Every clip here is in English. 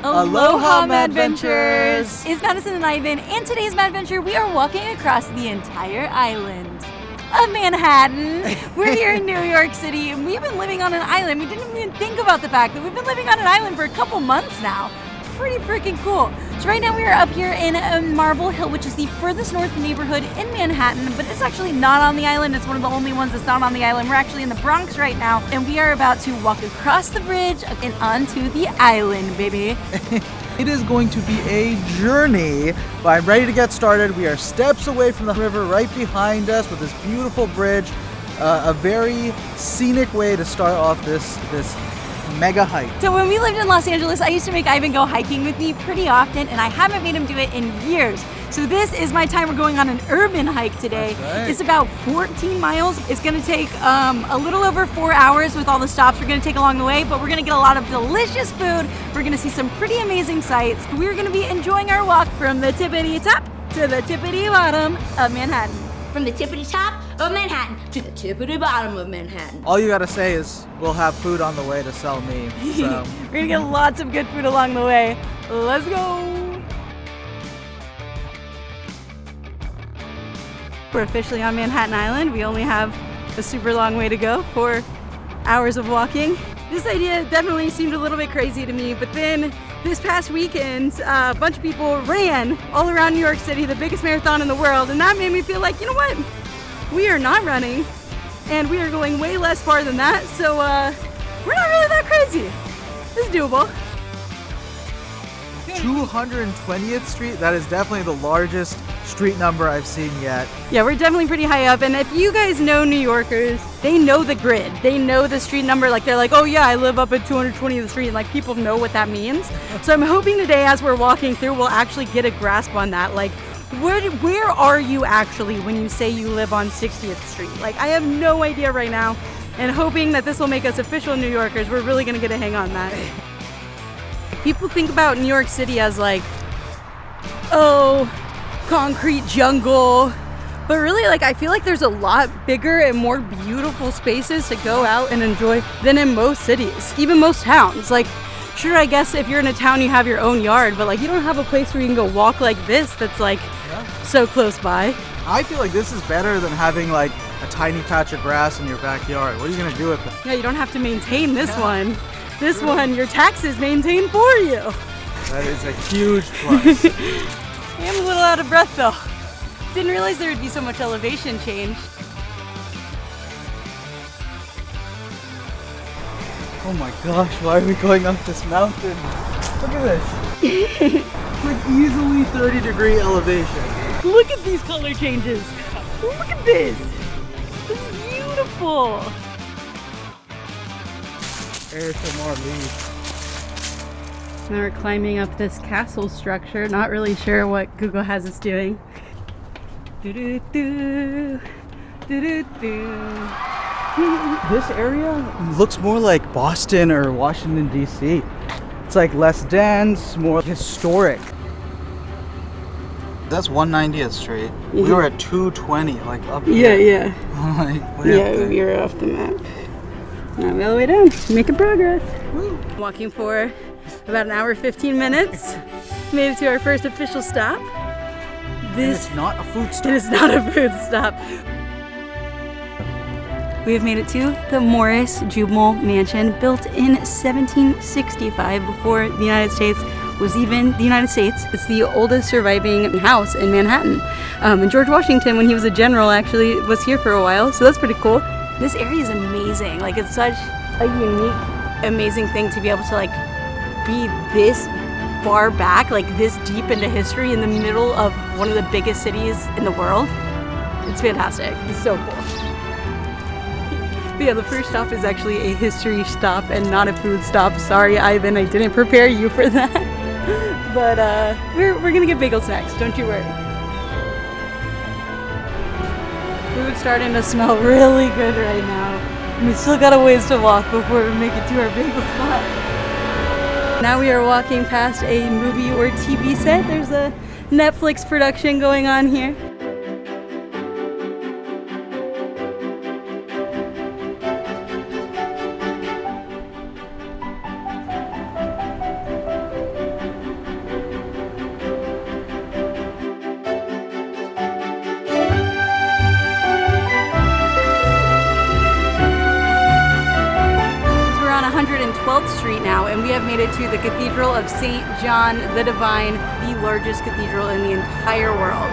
Aloha, Madventures! It's Madison and Ivan. In today's Madventure, we are walking across the entire island of Manhattan. We're here in New York City, and we've been living on an island. We didn't even think about the fact that we've been living on an island for a couple months now. Pretty freaking cool. So right now we are up here in Marble Hill, which is the furthest north neighborhood in Manhattan, but it's actually not on the island. It's one of the only ones that's not on the island. We're actually in the Bronx right now, and we are about to walk across the bridge and onto the island, baby. It is going to be a journey, but I'm ready to get started. We are steps away from the river right behind us with this beautiful bridge. A very scenic way to start off this mega hike. So when we lived in Los Angeles, I used to make Ivan go hiking with me pretty often, and I haven't made him do it in years. So this is my time. We're going on an urban hike today. Right. It's about 14 miles. It's gonna take a little over 4 hours with all the stops we're gonna take along the way, but we're gonna get a lot of delicious food. We're gonna see some pretty amazing sights. We're gonna be enjoying our walk from the tippity top to the tippity bottom of Manhattan. From the tippity top of Manhattan to the tippity bottom of Manhattan. All you gotta say is, we'll have food on the way to sell me. So. We're gonna get lots of good food along the way. Let's go. We're officially on Manhattan Island. We only have a super long way to go, 4 hours of walking. This idea definitely seemed a little bit crazy to me, but then this past weekend, a bunch of people ran all around New York City, the biggest marathon in the world, and that made me feel like, you know what? We are not running, and we are going way less far than that, so we're not really that crazy. It's doable. 220th Street, that is definitely the largest street number I've seen yet. Yeah, we're definitely pretty high up, and if you guys know New Yorkers, they know the grid. They know the street number. Like, they're like, oh yeah, I live up at 220th Street, and like, people know what that means. So I'm hoping today, as we're walking through, we'll actually get a grasp on that. Like, where are you actually when you say you live on 60th Street? Like, I have no idea right now, and hoping that this will make us official New Yorkers. We're really gonna get a hang on that. People think about New York City as like, oh, concrete jungle, but really, like, I feel like there's a lot bigger and more beautiful spaces to go out and enjoy than in most cities, even most towns. Like, sure, I guess if you're in a town you have your own yard, but like, you don't have a place where you can go walk like this that's like so close by. I feel like this is better than having like a tiny patch of grass in your backyard. What are you gonna do with it? Yeah, you don't have to maintain this one. This one, your taxes maintain for you. That is a huge plus. I am a little out of breath though. Didn't realize there would be so much elevation change. Oh my gosh, why are we going up this mountain? Look at this. Like easily 30-degree elevation. Look at these color changes. Look at this. This is beautiful. ASMR leaves. Now we're climbing up this castle structure. Not really sure what GOOOOO has us doing. Do-do-do. Do-do-do. This area looks more like Boston or Washington, D.C. It's like less dense, more historic. That's 190th Street. Mm-hmm. We were at 220, like up here. Yeah. Like, yeah, we were off the map. Now we're all the way down, making progress. Woo. Walking for about an hour, 15 minutes. Made it to our first official stop. This is not a food stop. It is not a food stop. We have made it to the Morris Jumel Mansion, built in 1765, before the United States was even the United States. It's the oldest surviving house in Manhattan. And George Washington, when he was a general, actually was here for a while, so that's pretty cool. This area is amazing. Like, it's such a unique, amazing thing to be able to like be this far back, like this deep into history in the middle of one of the biggest cities in the world. It's fantastic. It's so cool. But yeah, the first stop is actually a history stop and not a food stop. Sorry, Ivan, I didn't prepare you for that. But we're gonna get bagels next, don't you worry. Food's starting to smell really good right now. We still got a ways to walk before we make it to our bagel spot. Now we are walking past a movie or TV set. There's a Netflix production going on here. 4th Street now, and we have made it to the Cathedral of St. John the Divine, the largest cathedral in the entire world.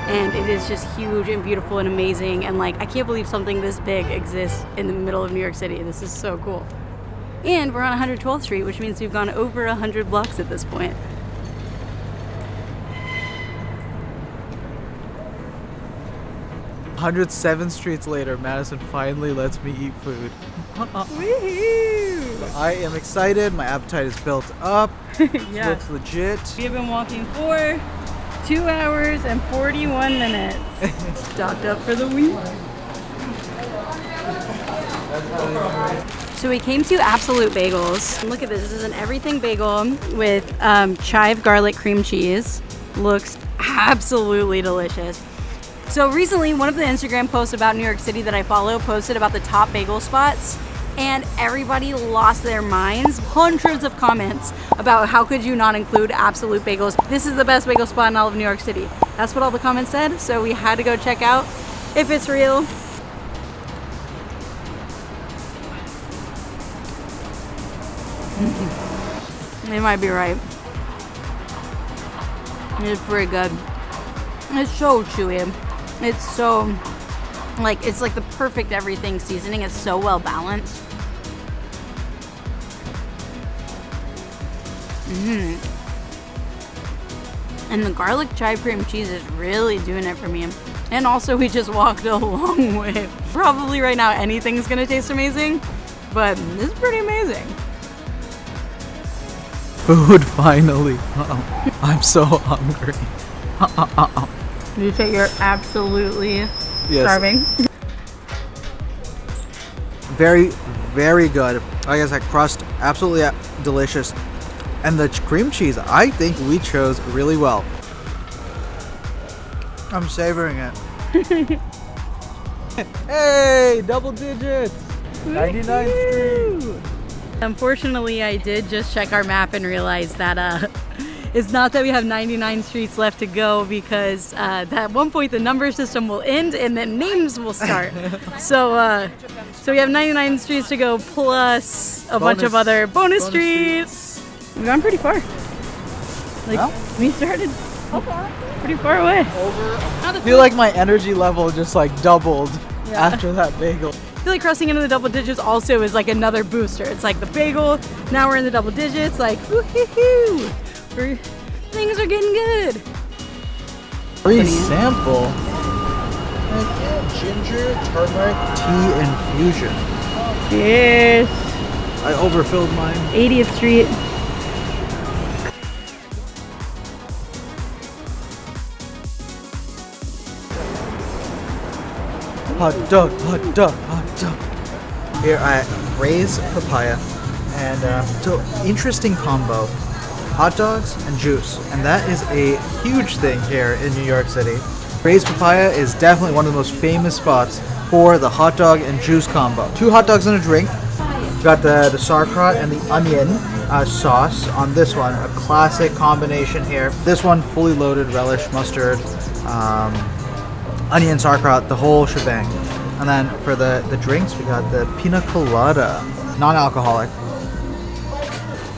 And it is just huge and beautiful and amazing, and like, I can't believe something this big exists in the middle of New York City. This is so cool. And we're on 112th Street, which means we've gone over 100 blocks at this point. 107 streets later, Madison finally lets me eat food. Woohoo! I am excited. My appetite is built up. Yeah. Looks legit. We have been walking for 2 hours and 41 minutes. Stocked up for the week. So we came to Absolute Bagels. Look at this. This is an everything bagel with chive garlic cream cheese. Looks absolutely delicious. So recently, one of the Instagram posts about New York City that I follow posted about the top bagel spots, and everybody lost their minds. Hundreds of comments about how could you not include Absolute Bagels. This is the best bagel spot in all of New York City. That's what all the comments said, so we had to go check out if it's real. They might be right. It's pretty good. It's so chewy. It's so, like, it's like the perfect everything seasoning. It's so well balanced. And the garlic chive cream cheese is really doing it for me. And also, we just walked a long way. Probably right now anything's gonna taste amazing, but this is pretty amazing. Food finally. I'm so hungry. You say you're absolutely Yes. starving. Very, very good. Like I said, crust, absolutely delicious. And the cream cheese, I think we chose really well. I'm savoring it. Hey, double digits. 99th Street. Unfortunately, I did just check our map and realize that it's not that we have 99 streets left to go, because at one point the number system will end and then names will start. So we have 99 streets to go plus a bunch of other bonus streets. We've gone pretty far. Like, Well. we started pretty far away. I feel like my energy level just like doubled after that bagel. I feel like crossing into the double digits also is like another booster. It's like the bagel, now we're in the double digits, like woohoo! Things are getting good. Free sample. Ginger turmeric tea infusion. Cheers. I overfilled mine. 80th Street. Hot dog, hot dog, hot dog. Here I raise papaya, and so interesting combo. Hot dogs and juice, and that is a huge thing here in New York City. Raised Papaya is definitely one of the most famous spots for the hot dog and juice combo. 2 hot dogs and a drink. We've got the sauerkraut and the onion sauce on this one, a classic combination here. This one fully loaded relish, mustard, onion, sauerkraut, the whole shebang. And then for the drinks, we got the piña colada, non-alcoholic.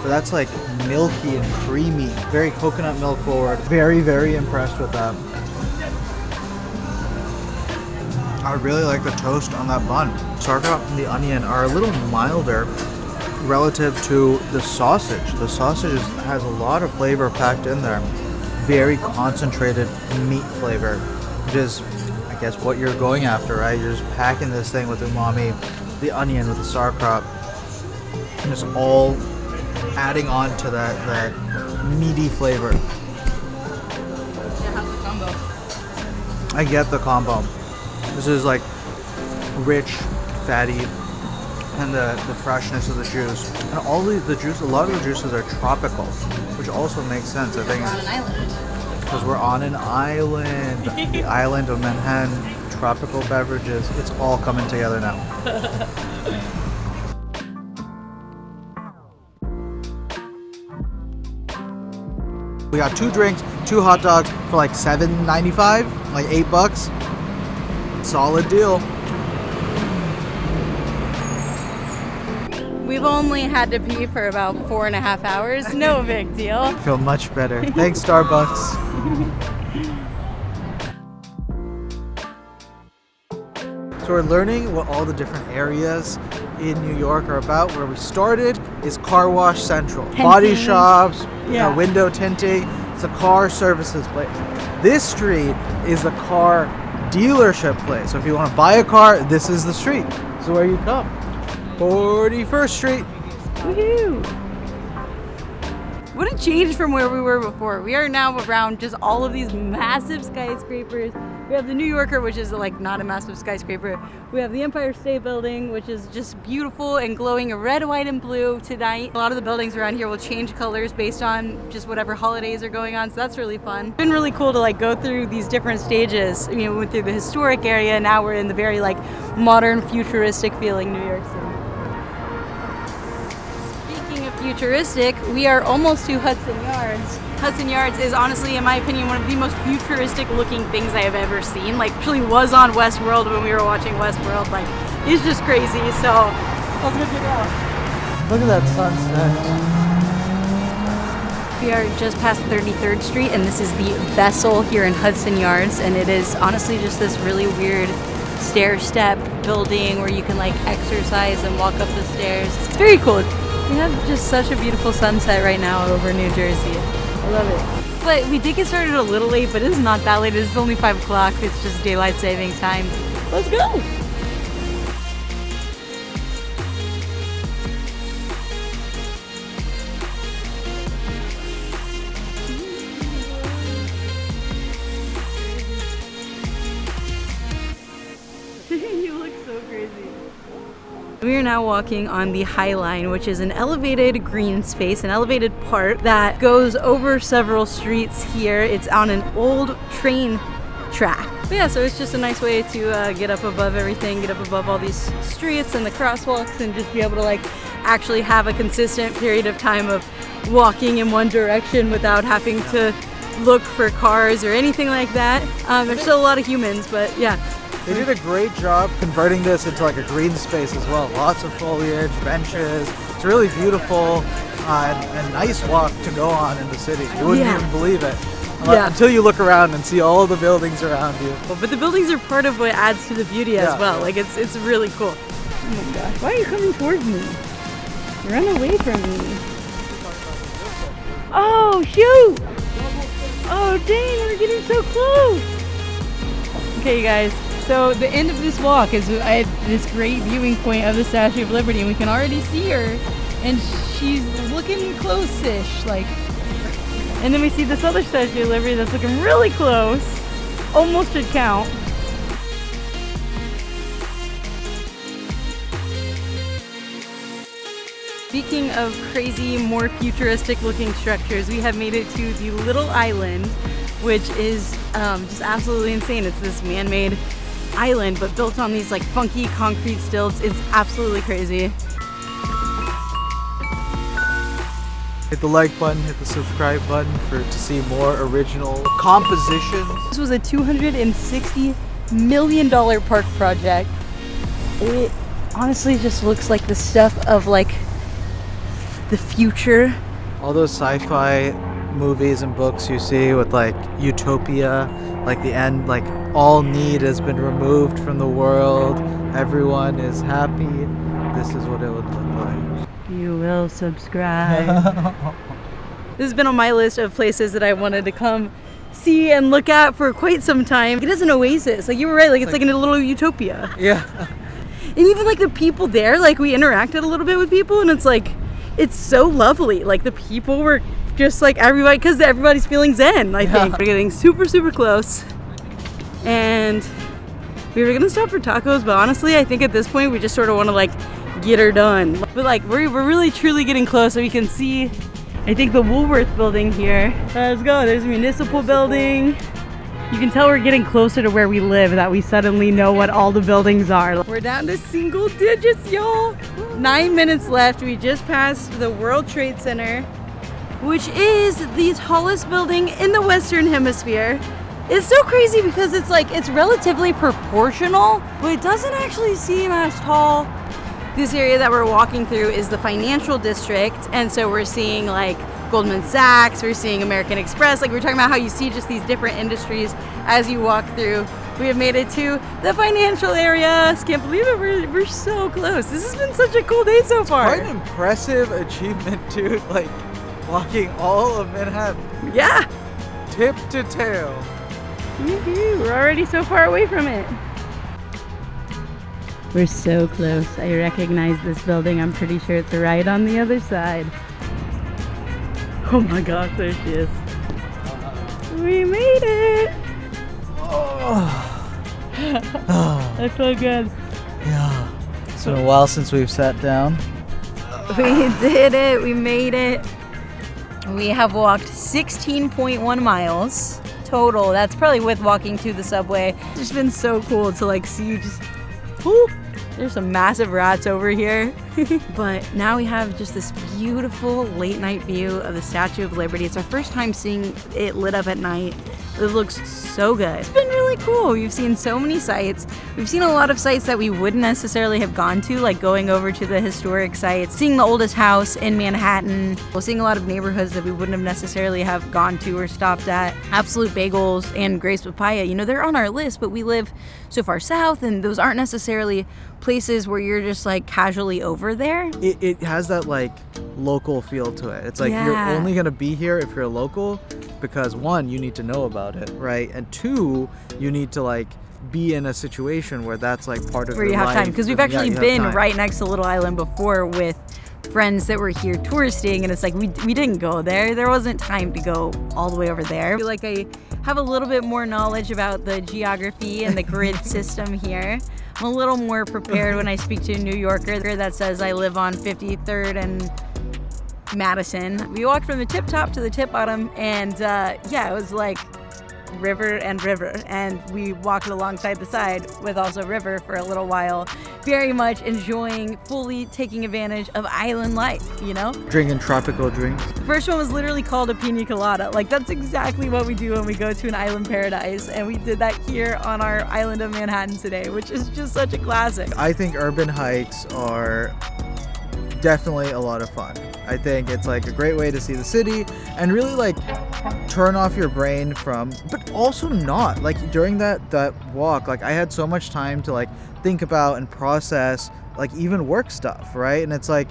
So that's like milky and creamy, very coconut milk forward. Very, very impressed with that. I really like the toast on that bun. Sauerkraut and the onion are a little milder relative to the sausage. The sausage has a lot of flavor packed in there. Very concentrated meat flavor, which is, I guess, what you're going after, right? You're just packing this thing with umami, the onion with the sauerkraut, and it's all adding on to that meaty flavor. Yeah, how's the combo? I get the combo. This is like rich, fatty, and the freshness of the juice. And all the juice, a lot of the juices are tropical, which also makes sense, I think. We're on an island. Because we're on an island. The island of Manhattan, tropical beverages, it's all coming together now. We got 2 drinks, 2 hot dogs for like $7.95, like $8. We Solid deal. We've only had to pee for about 4.5 hours. No big deal. I feel much better. Thanks, Starbucks. So we're learning what all the different areas in New York are about. Where we started is Car Wash Central. Tinting. Body shops, Yeah. window tinting. It's a car services place. This street is the car dealership place. So if you want to buy a car, this is the street. So where you come. 41st Street. Woohoo! What a change from where we were before. We are now around just all of these massive skyscrapers. We have the New Yorker, which is like not a massive skyscraper. We have the Empire State Building, which is just beautiful and glowing red, white, and blue tonight. A lot of the buildings around here will change colors based on just whatever holidays are going on, so that's really fun. It's been really cool to like go through these different stages. We went through the historic area, now we're in the very like modern, futuristic feeling New York City. Futuristic, we are almost to Hudson Yards. Hudson Yards is honestly, in my opinion, one of the most futuristic looking things I have ever seen. Like, actually was on Westworld when we were watching Westworld. Like, it's just crazy. So, let's go check it out. Look at that sunset. We are just past 33rd Street, and this is the Vessel here in Hudson Yards. And it is honestly just this really weird stair-step building where you can like exercise and walk up the stairs. It's very cool. We have just such a beautiful sunset right now over New Jersey. I love it. But we did get started a little late, but it's not that late. It's only 5 o'clock. It's just daylight savings time. Let's go. You look so crazy. We are now walking on the High Line, which is an elevated green space, an elevated park that goes over several streets here. It's on an old train track. But yeah, so it's just a nice way to get up above everything, get up above all these streets and the crosswalks, and just be able to like actually have a consistent period of time of walking in one direction without having to look for cars or anything like that. There's still a lot of humans, but yeah. They did a great job converting this into like a green space as well. Lots of foliage, benches. It's really beautiful and nice walk to go on in the city. You wouldn't even believe it until you look around and see all the buildings around you. But the buildings are part of what adds to the beauty as well. Like it's really cool. Oh my gosh, why are you coming towards me? Run away from me. Oh shoot! Oh dang, we're getting so close. Okay guys. So the end of this walk is at this great viewing point of the Statue of Liberty, and we can already see her, and she's looking close-ish, like. And then we see this other Statue of Liberty that's looking really close. Almost should count. Speaking of crazy, more futuristic-looking structures, we have made it to the Little Island, which is just absolutely insane. It's this man-made island but built on these like funky concrete stilts. It's absolutely crazy. Hit the like button, hit the subscribe button to see more original compositions. This was a $260 million park project. It honestly just looks like the stuff of like the future. All those sci-fi movies and books you see with like utopia, like the end, like all need has been removed from the world, everyone is happy. This is what it would look like. You will subscribe. This has been on my list of places that I wanted to come see and look at for quite some time. It is an oasis, like you were right, like it's like in a little utopia. Yeah. And even like the people there, like we interacted a little bit with people, and it's like, it's so lovely. Like the people were just like everybody, because everybody's feeling zen, I think. We're getting super, super close. And we were gonna stop for tacos, but honestly, I think at this point we just sort of want to like get her done. But like we're really truly getting close, so we can see, I think, the Woolworth building here. Let's go. There's a municipal building. You can tell we're getting closer to where we live, that we suddenly know what all the buildings are. We're down to single digits, y'all. 9 minutes left. We just passed the World Trade Center, which is the tallest building in the Western Hemisphere. It's so crazy because it's like, it's relatively proportional, but it doesn't actually seem as tall This area that we're walking through is the financial district, and so we're seeing like Goldman Sachs, we're seeing American Express, like we're talking about how you see just these different industries as you walk through. We have made it to the financial area. Can't believe it, we're so close. This has been such a cool day so far. Quite an impressive achievement, dude, like walking all of Manhattan. Yeah. Tip to tail. Woohoo, we're already so far away from it. We're so close. I recognize this building. I'm pretty sure it's right on the other side. Oh my gosh, there she is. We made it! That felt good. Yeah. It's been a while since we've sat down. We did it. We made it. We have walked 16.1 miles total. That's probably with walking to the subway. It's just been so cool to like see just whoop. There's some massive rats over here. But now we have just this beautiful late night view of the Statue of Liberty. It's our first time seeing it lit up at night. It looks so good. It's been really cool. We've seen so many sites. We've seen a lot of sites that we wouldn't necessarily have gone to, like going over to the historic sites, seeing the oldest house in Manhattan, seeing a lot of neighborhoods that we wouldn't have necessarily have gone to or stopped at. Absolute Bagels and Grace Papaya, you know, they're on our list, but we live so far south and those aren't necessarily places where you're just like casually over there. It has that like local feel to it. It's like you're only gonna be here if you're a local, because one, you need to know about it, right? And two, you need to like be in a situation where that's like part of where your you have life. time, because we've actually been right next to Little Island before with friends that were here touristing, and it's like we didn't go there wasn't time to go all the way over there. I feel like I have a little bit more knowledge about the geography and the grid system here. I'm a little more prepared when I speak to a New Yorker that says I live on 53rd and Madison. We walked from the tip top to the tip bottom, and yeah, it was like river and river, and we walked alongside the side with also river for a little while, very much enjoying, fully taking advantage of island life, you know? Drinking tropical drinks. The first one was literally called a piña colada. Like, that's exactly what we do when we go to an island paradise, and we did that here on our island of Manhattan today, which is just such a classic. I think urban hikes are definitely a lot of fun. I think it's like a great way to see the city and really like turn off your brain from, but also not like during that walk, like I had so much time to like think about and process like even work stuff, right? And it's like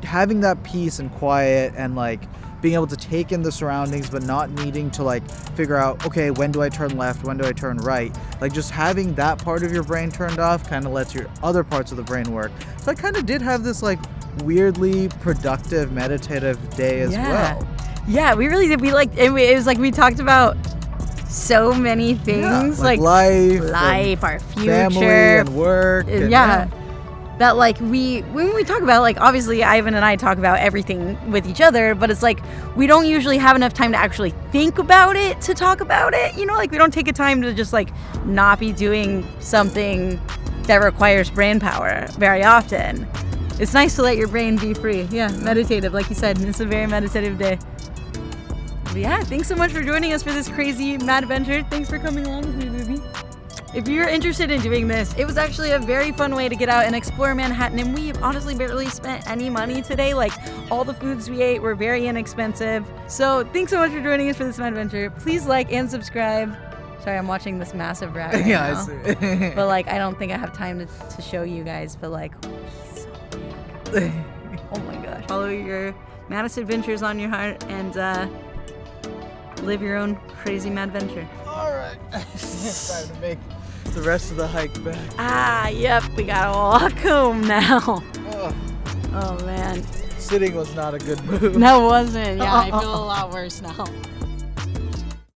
having that peace and quiet and like being able to take in the surroundings but not needing to like figure out, okay, when do I turn left, when do I turn right? Like just having that part of your brain turned off kind of lets your other parts of the brain work. So I kind of did have this like weirdly productive meditative day as well. Yeah, we really did. We like it was like we talked about so many things, like life, our future, family and work. And that like when we talk about, like, obviously Ivan and I talk about everything with each other, but it's like we don't usually have enough time to actually think about it to talk about it, you know, like we don't take a time to just like not be doing something that requires brain power very often. It's nice to let your brain be free. Yeah, meditative, like you said. It's a very meditative day. But yeah, thanks so much for joining us for this crazy mad adventure. Thanks for coming along with me, baby. If you're interested in doing this, it was actually a very fun way to get out and explore Manhattan, and we honestly barely spent any money today. Like, all the foods we ate were very inexpensive. So thanks so much for joining us for this mad adventure. Please like and subscribe. Sorry, I'm watching this massive rat right now. I see. But like, I don't think I have time to show you guys, but like, he's so big. Oh my gosh. Follow your maddest adventures on your heart and live your own crazy mad adventure. All right. Time to make the rest of the hike back. Yep, we gotta walk home now. Ugh. Oh man. Sitting was not a good move. No, it wasn't. Yeah, I feel a lot worse now.